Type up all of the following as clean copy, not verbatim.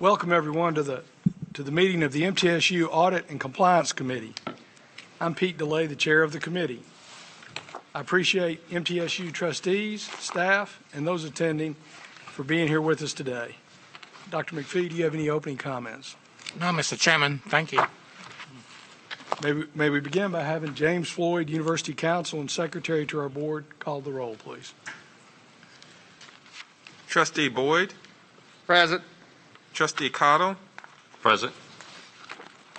Welcome everyone to the meeting of the MTSU Audit and Compliance Committee. I'm Pete DeLay, the chair of the committee. I appreciate MTSU trustees, staff, and those attending for being here with us today. Dr. McPhee, do you have any opening comments? No, Mr. Chairman, thank you. May we begin by having James Floyd, University Counsel and Secretary to our board, call the roll, please. Trustee Boyd. Present. Trustee Cottle. Present.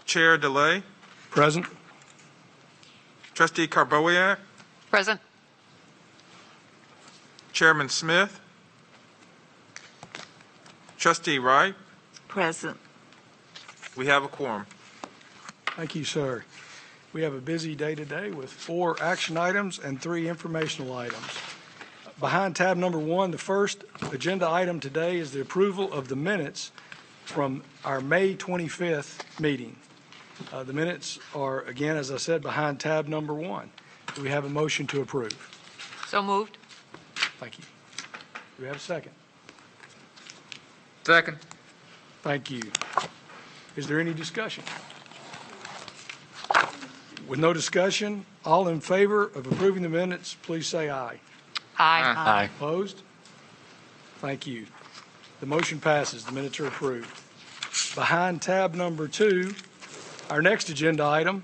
Chair DeLay. Present. Trustee Karbowiak. Present. Chairman Smith. Trustee Wright. Present. We have a quorum. Thank you, sir. We have a busy day today with 4 action items and 3 informational items. Behind tab number 1, the first agenda item today is the approval of the minutes from our May 25th meeting. The minutes are, again, as I said, behind tab number 1. Do we have a motion to approve? So moved. Thank you. Do we have a second? Second. Thank you. Is there any discussion? With no discussion, all in favor of approving the minutes, please say aye. Aye. Aye. Opposed? Thank you. The motion passes. The minutes are approved. Behind tab number 2, our next agenda item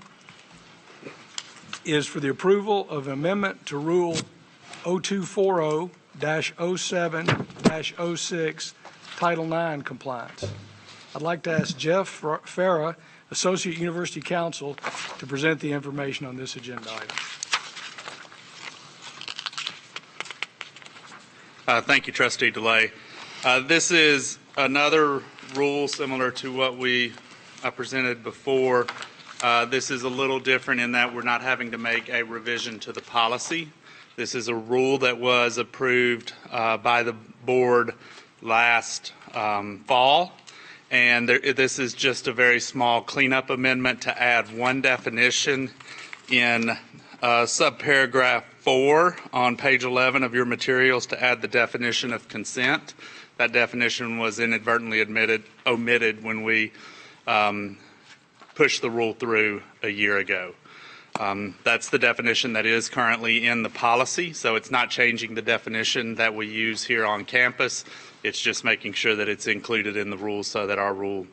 is for the approval of amendment to Rule 0240-07-06 Title IX compliance. I'd like to ask Jeff Farah, Associate University Counsel, to present the information on this agenda item. Thank you, Trustee DeLay. This is another rule similar to what we presented before. This is a little different in that we're not having to make a revision to the policy. This is a rule that was approved by the board last fall, and this is just a very small cleanup amendment to add one definition in subparagraph 4 on page 11 of your materials to add the definition of consent. That definition was inadvertently omitted when we pushed the rule through a year ago. That's the definition that is currently in the policy, so it's not changing the definition that we use here on campus. It's just making sure that it's included in the rules so that our rule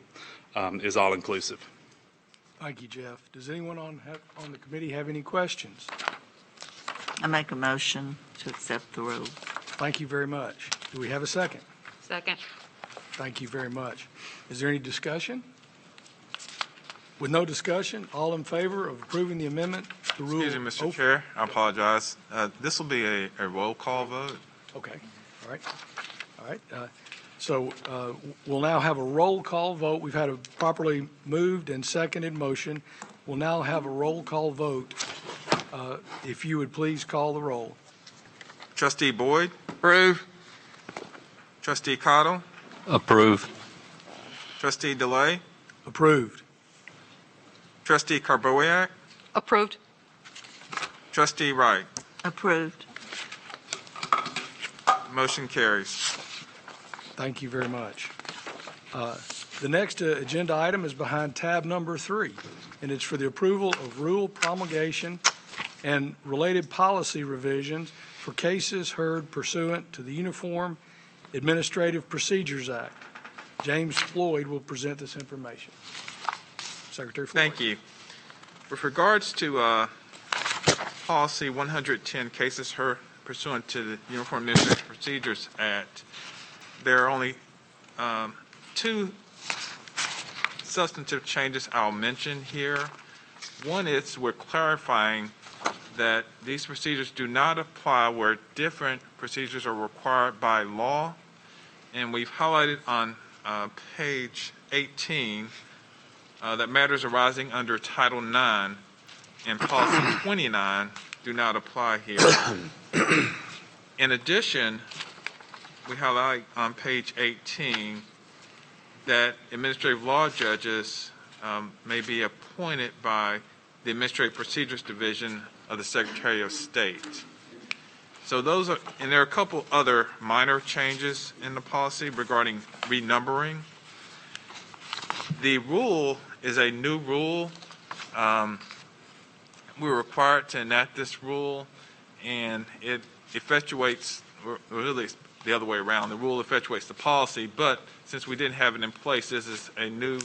is all-inclusive. Thank you, Jeff. Does anyone on the committee have any questions? I make a motion to accept the rule. Thank you very much. Do we have a second? Second. Thank you very much. Is there any discussion? With no discussion, all in favor of approving the amendment, the rule? Excuse me, Mr. Chair. I apologize. This will be a roll call vote. Okay. All right. All right. So we'll now have a roll call vote. We've had a properly moved and seconded motion. We'll now have a roll call vote. If you would please call the roll. Trustee Boyd. Approve. Trustee Cottle. Approve. Trustee DeLay. Approved. Trustee Karbowiak. Approved. Trustee Wright. Approved. Motion carries. Thank you very much. The next agenda item is behind tab number 3, and it's for the approval of rule promulgation and related policy revisions for cases heard pursuant to the Uniform Administrative Procedures Act. James Floyd will present this information. Secretary Floyd. Thank you. With regards to policy 110, cases heard pursuant to the Uniform Administrative Procedures Act, there are only 2 substantive changes I'll mention here. One is we're clarifying that these procedures do not apply where different procedures are required by law, and we've highlighted on page 18 that matters arising under Title IX and Policy 29 do not apply here. In addition, we highlight on page 18 that administrative law judges may be appointed by the Administrative Procedures Division of the Secretary of State. So those are, and there are a couple other minor changes in the policy regarding renumbering. The rule is a new rule. We're required to enact this rule, and it effectuates, or really it's the other way around. The rule effectuates the policy, but since we didn't have it in place, this is a new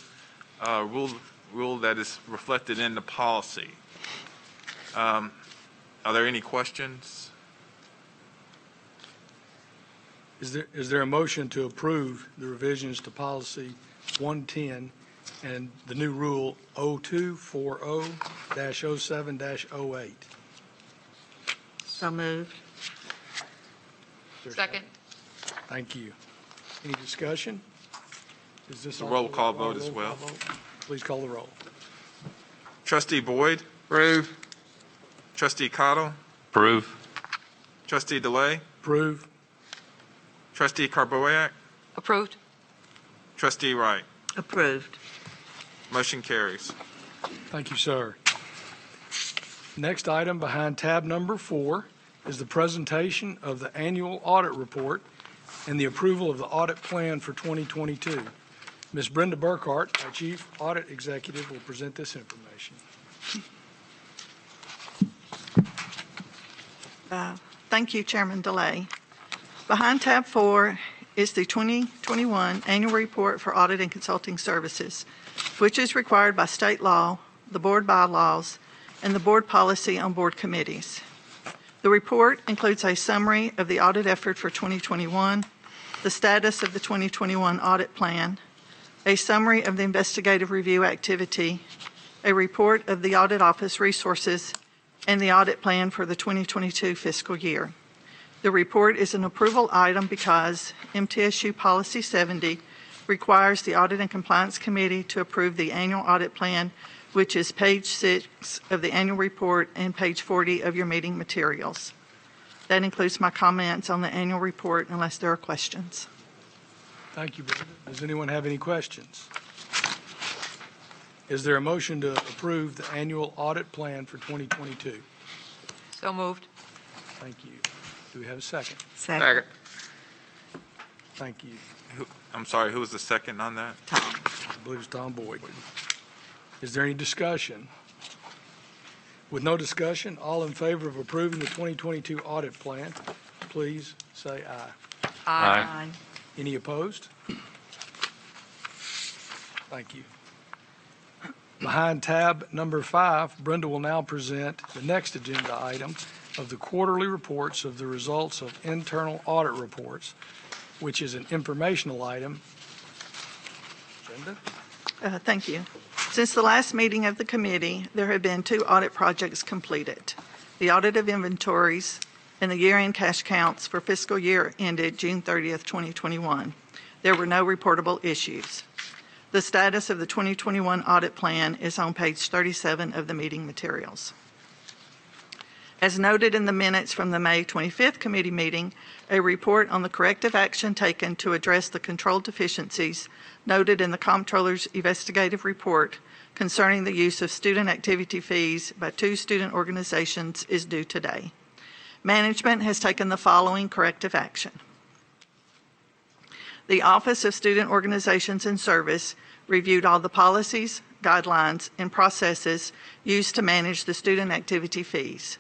rule that is reflected in the policy. Are there any questions? Is there a motion to approve the revisions to policy 110 and the new rule 0240-07-08? So moved. Second. Thank you. Any discussion? Is this a also roll call a vote as roll call well. vote? Please call the roll. Trustee Boyd? Approve. Trustee Cottle? Approve. Trustee DeLay? Approve. Trustee Carboyak? Approved. Trustee Wright? Approved. Motion carries. Thank you, sir. Next item behind tab number 4 is the presentation of the annual audit report and the approval of the audit plan for 2022. Ms. Brenda Burkhart, our Chief Audit Executive, will present this information. Thank you, Chairman DeLay. Behind tab 4 is the 2021 Annual Report for Audit and Consulting Services, which is required by state law, the board bylaws, and the board policy on board committees. The report includes a summary of the audit effort for 2021, the status of the 2021 audit plan, a summary of the investigative review activity, a report of the audit office resources, and the audit plan for the 2022 fiscal year. The report is an approval item because MTSU Policy 70 requires the Audit and Compliance Committee to approve the annual audit plan, which is page 6 of the annual report and page 40 of your meeting materials. That includes my comments on the annual report unless there are questions. Thank you, Brenda. Does anyone have any questions? Is there a motion to approve the annual audit plan for 2022? So moved. Thank you. Do we have a second? Second. Thank you. I'm sorry, who was the second on that? I believe it's Tom Boyd. Is there any discussion? With no discussion, all in favor of approving the 2022 audit plan, please say aye. Aye. Any opposed? Thank you. Behind tab number 5, Brenda will now present the next agenda item of the quarterly reports of the results of internal audit reports, which is an informational item. Brenda? Thank you. Since the last meeting of the committee, there have been 2 audit projects completed. The audit of inventories and the year-end cash counts for fiscal year ended June 30th, 2021. There were no reportable issues. The status of the 2021 audit plan is on page 37 of the meeting materials. As noted in the minutes from the May 25th committee meeting, a report on the corrective action taken to address the control deficiencies noted in the Comptroller's investigative report concerning the use of student activity fees by 2 student organizations is due today. Management has taken the following corrective action. The Office of Student Organizations and Service reviewed all the policies, guidelines, and processes used to manage the student activity fees.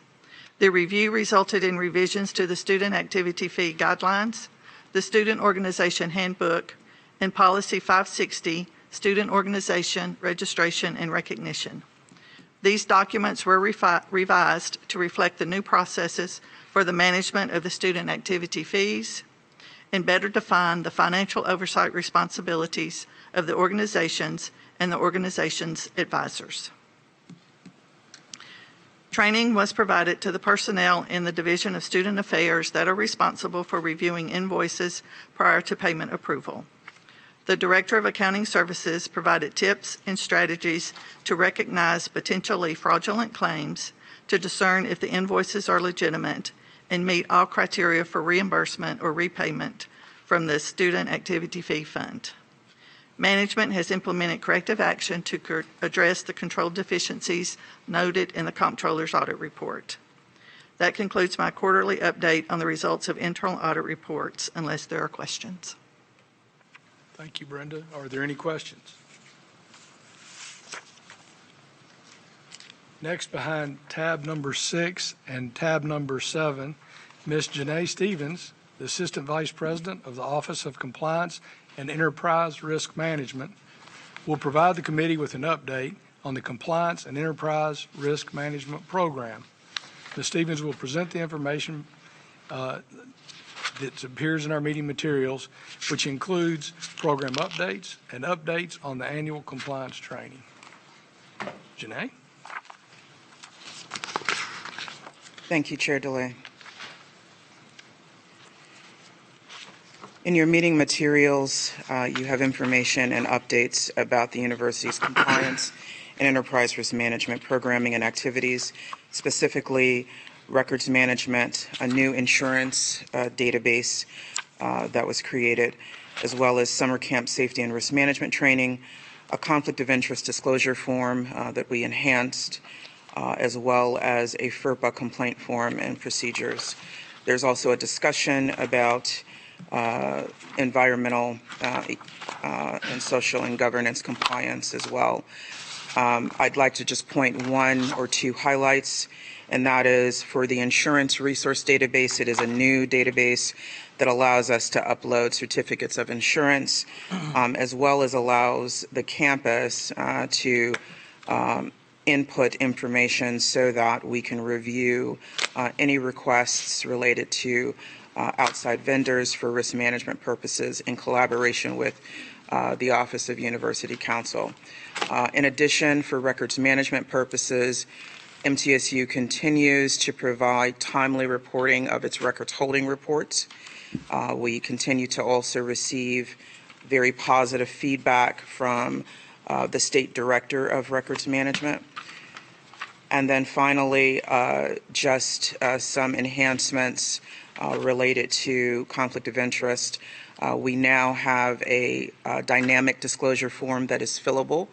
The review resulted in revisions to the student activity fee guidelines, the Student Organization Handbook, and Policy 560, Student Organization Registration and Recognition. These documents were revised to reflect the new processes for the management of the student activity fees and better define the financial oversight responsibilities of the organizations and the organization's advisors. Training was provided to the personnel in the Division of Student Affairs that are responsible for reviewing invoices prior to payment approval. The Director of Accounting Services provided tips and strategies to recognize potentially fraudulent claims, to discern if the invoices are legitimate, and meet all criteria for reimbursement or repayment from the Student Activity Fee Fund. Management has implemented corrective action to address the control deficiencies noted in the Comptroller's audit report. That concludes my quarterly update on the results of internal audit reports, unless there are questions. Thank you, Brenda. Are there any questions? Next, behind tab number 6 and tab number 7, Ms. Janae Stevens, the Assistant Vice President of the Office of Compliance and Enterprise Risk Management, will provide the committee with an update on the Compliance and Enterprise Risk Management Program. Ms. Stevens will present the information that appears in our meeting materials, which includes program updates and updates on the annual compliance training. Janae? Thank you, Chair DeLay. In your meeting materials, you have information and updates about the university's compliance and enterprise risk management programming and activities, specifically records management, a new insurance database that was created, as well as summer camp safety and risk management training, a conflict of interest disclosure form that we enhanced, as well as a FERPA complaint form and procedures. There's also a discussion about environmental and social and governance compliance as well. I'd like to just point one or two highlights, and that is for the insurance resource database. It is a new database that allows us to upload certificates of insurance, as well as allows the campus to input information so that we can review any requests related to outside vendors for risk management purposes in collaboration with the Office of University Counsel. In addition, for records management purposes, MTSU continues to provide timely reporting of its records holding reports. We continue to also receive very positive feedback from the State Director of Records Management. And then finally, just some enhancements related to conflict of interest. We now have a dynamic disclosure form that is fillable,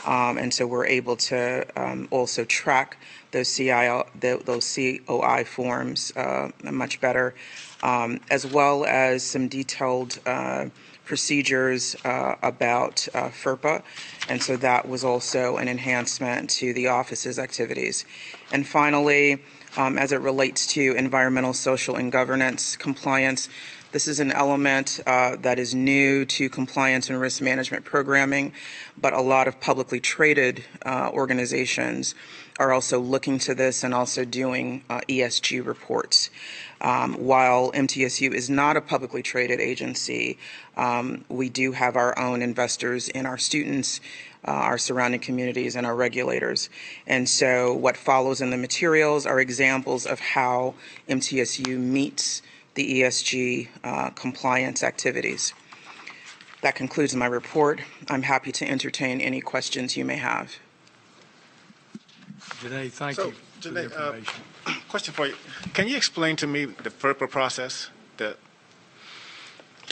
and so we're able to also track those COI forms much better, as well as some detailed procedures about FERPA, and so that was also an enhancement to the office's activities. And finally, as it relates to environmental, social, and governance compliance, this is an element that is new to compliance and risk management programming, but a lot of publicly traded organizations are also looking to this and also doing ESG reports. While MTSU is not a publicly traded agency, we do have our own investors in our students, our surrounding communities, and our regulators. And so what follows in the materials are examples of how MTSU meets the ESG compliance activities. That concludes my report. I'm happy to entertain any questions you may have. Janae, thank you for the information. Question for you. Can you explain to me the FERPA process?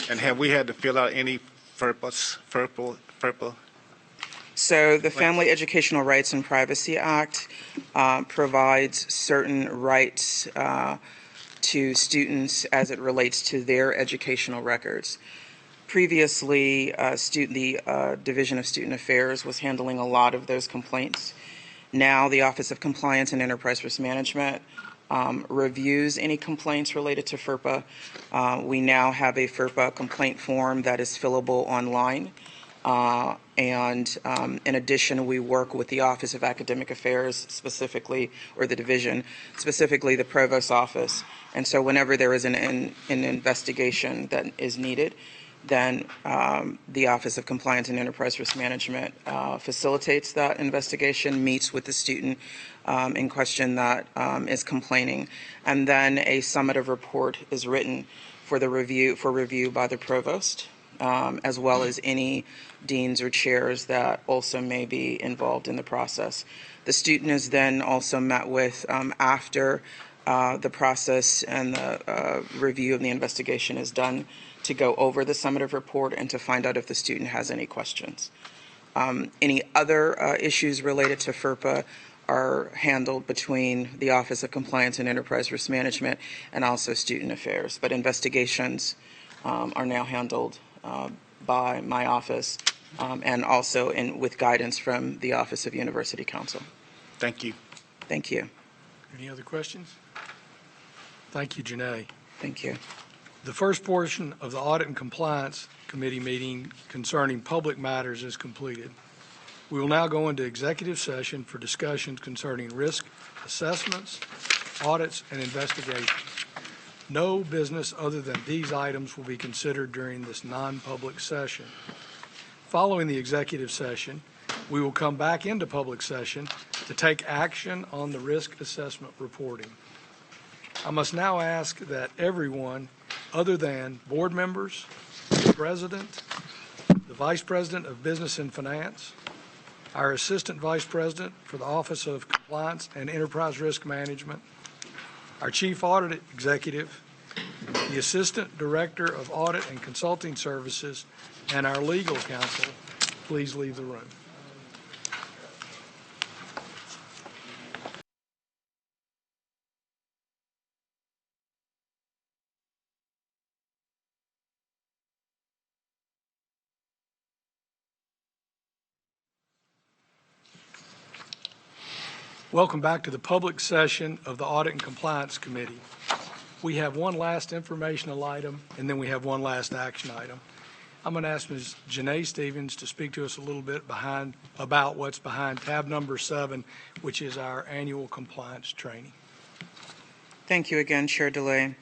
And have we had to fill out any FERPA? So the Family Educational Rights and Privacy Act provides certain rights to students as it relates to their educational records. Previously, the Division of Student Affairs was handling a lot of those complaints. Now the Office of Compliance and Enterprise Risk Management reviews any complaints related to FERPA. We now have a FERPA complaint form that is fillable online. And in addition, we work with the Office of Academic Affairs specifically, or the division, specifically the Provost's office. And so whenever there is an investigation that is needed, then the Office of Compliance and Enterprise Risk Management facilitates that investigation, meets with the student in question that is complaining, and then a summative report is written for review by the provost, as well as any deans or chairs that also may be involved in the process. The student is then also met with after the process and the review of the investigation is done, to go over the summative report and to find out if the student has any questions. Any other issues related to FERPA are handled between the Office of Compliance and Enterprise Risk Management and also Student Affairs. But investigations are now handled by my office and also with guidance from the Office of University Counsel. Thank you. Thank you. Any other questions? Thank you, Janae. Thank you. The first portion of the Audit and Compliance Committee meeting concerning public matters is completed. We will now go into executive session for discussions concerning risk assessments, audits, and investigations. No business other than these items will be considered during this non-public session. Following the executive session, we will come back into public session to take action on the risk assessment reporting. I must now ask that everyone other than board members, the president, the vice president of business and finance, our assistant vice president for the Office of Compliance and Enterprise Risk Management, our chief audit executive, the assistant director of audit and consulting services, and our legal counsel, please leave the room. Welcome back to the public session of the Audit and Compliance Committee. We have one last informational item, and then we have one last action item. I'm going to ask Ms. Janae Stevens to speak to us a little bit about what's behind tab number 7, which is our annual compliance training. Thank you again, Chair DeLay.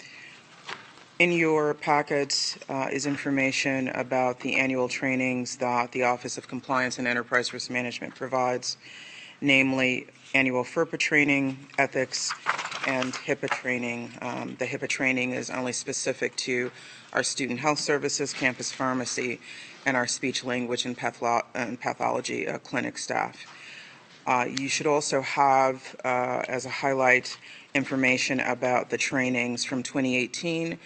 In your packets is information about the annual trainings that the Office of Compliance and Enterprise Risk Management provides, namely annual FERPA training, ethics, and HIPAA training. The HIPAA training is only specific to our student health services, campus pharmacy, and our speech, language, and pathology clinic staff. You should also have, as a highlight, information about the trainings from 2018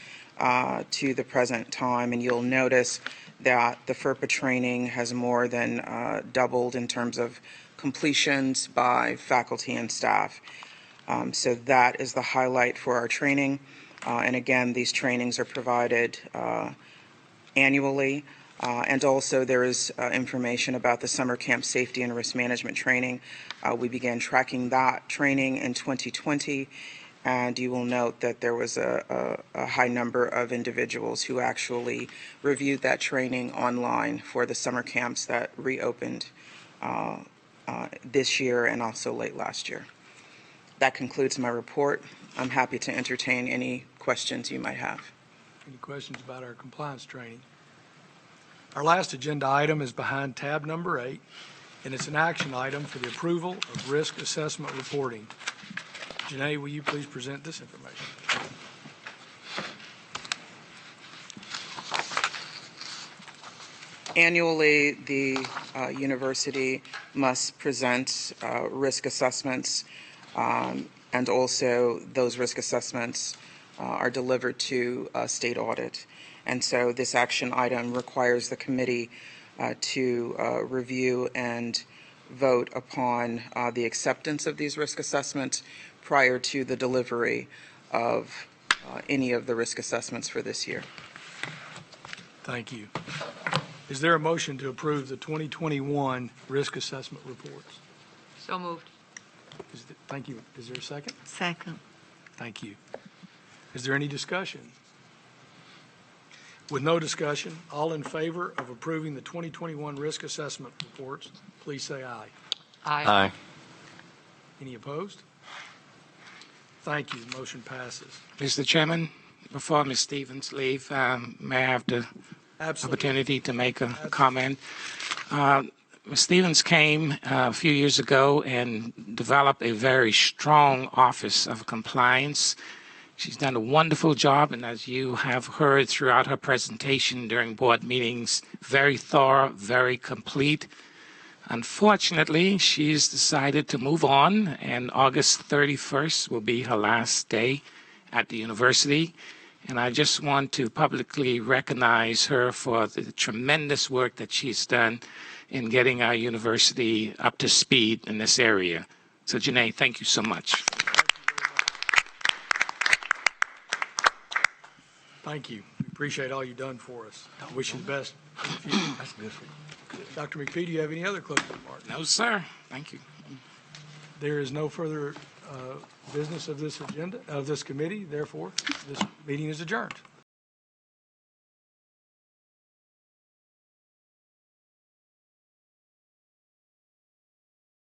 to the present time, and you'll notice that the FERPA training has more than doubled in terms of completions by faculty and staff. So that is the highlight for our training. And again, these trainings are provided annually. And also there is information about the summer camp safety and risk management training. We began tracking that training in 2020. And you will note that there was a high number of individuals who actually reviewed that training online for the summer camps that reopened this year and also late last year. That concludes my report. I'm happy to entertain any questions you might have. Any questions about our compliance training? Our last agenda item is behind tab number 8, and it's an action item for the approval of risk assessment reporting. Janae, will you please present this information? Annually, the university must present risk assessments, and also those risk assessments are delivered to state audit. And so this action item requires the committee to review and vote upon the acceptance of these risk assessments prior to the delivery of any of the risk assessments for this year. Thank you. Is there a motion to approve the 2021 risk assessment reports? So moved. Thank you. Is there a second? Second. Thank you. Is there any discussion? With no discussion, all in favor of approving the 2021 risk assessment reports, please say aye. Aye. Any opposed? Thank you. The motion passes. Mr. Chairman, before Ms. Stevens leave, may I have the Absolutely. opportunity to make a comment? Ms. Stevens came a few years ago and developed a very strong Office of Compliance. She's done a wonderful job, and as you have heard throughout her presentation during board meetings, very thorough, very complete. Unfortunately, she's decided to move on, and August 31st will be her last day at the university. And I just want to publicly recognize her for the tremendous work that she's done in getting our university up to speed in this area. So, Janae, thank you so much. Thank you. We appreciate all you've done for us. I wish you the best in the future. That's good. Dr. McPhee, do you have any other closing remarks? No, sir. Thank you. There is no further business of this agenda, of this committee. Therefore, this meeting is adjourned.